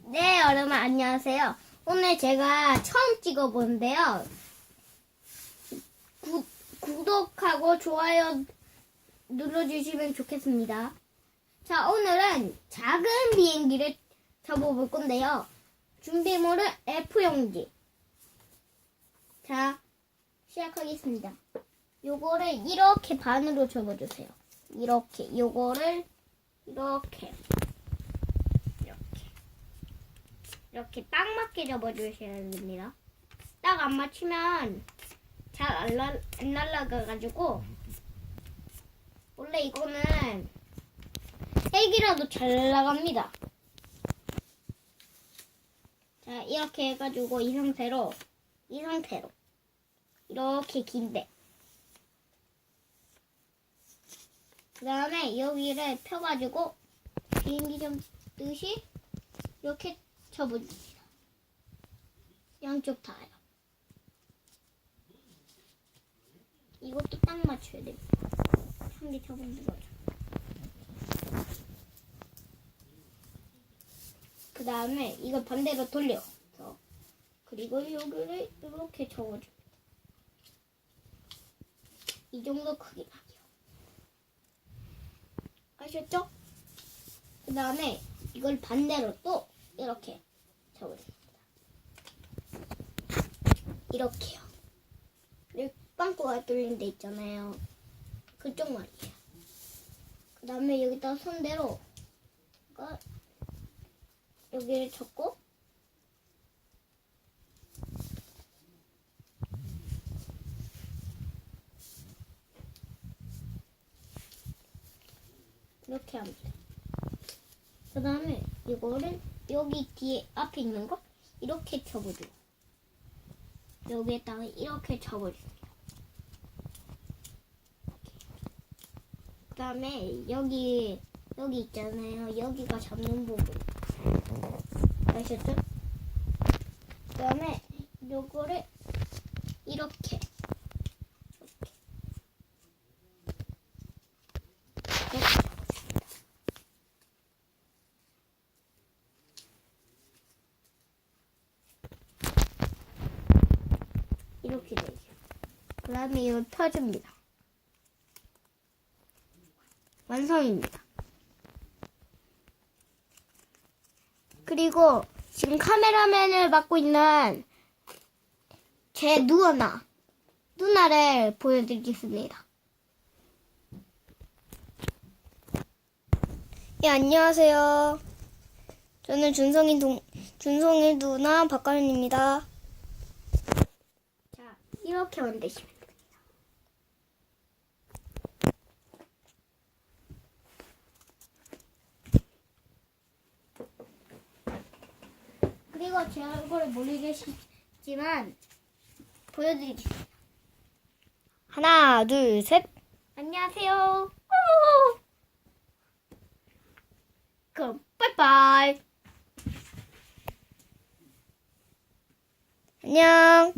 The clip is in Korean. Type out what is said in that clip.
네, 여러분 안녕하세요. 오늘 제가 처음 찍어보는데요. 구독하고 좋아요 눌러주시면 좋겠습니다. 자, 오늘은 작은 비행기를 접어볼 건데요. 준비물은 F용지. 자, 시작하겠습니다. 요거를 이렇게 반으로 접어주세요. 이렇게, 요거를 이렇게 딱 맞게 접어주셔야 됩니다. 딱 안 맞추면 잘 안 날아가가지고, 원래 이거는 헬기라도 잘 나갑니다. 자, 이렇게 해가지고 이 상태로 이렇게 긴데, 그 다음에 여기를 펴가지고 비행기 접듯이 이렇게 접어줍니다. 양쪽 다요. 이것도 딱 맞춰야 됩니다. 한 개 접는 거죠. 그 다음에 이걸 반대로 돌려서, 그리고 여기를 이렇게 접어줍니다. 이 정도 크기만요. 아셨죠? 그 다음에 이걸 반대로 또 이렇게 접어줍니다. 이렇게요. 여기 빵꾸가 뚫린 데 있잖아요. 그쪽 말이에요. 그 다음에 여기다 손대로 여기를 접고, 이렇게 합니다. 그 다음에 이거를 여기 뒤에 앞에 있는 거 이렇게 접어줘요. 여기에다가 이렇게 접어줍니다. 그 다음에 여기 있잖아요. 여기가 잡는 부분. 아셨죠? 그 다음에 요거를 이렇게 이렇게 되죠. 그 다음에 이걸 펴줍니다. 완성입니다. 그리고 지금 카메라맨을 맡고 있는 제 누나를 보여드리겠습니다. 예, 안녕하세요. 저는 준성이 누나 박가윤입니다. 자, 이렇게 만드시면 됩니다. 그리고 제 얼굴을 모르겠지만 보여드리겠습니다. 하나, 둘, 셋. 안녕하세요. 그럼 빠이빠이. 안녕.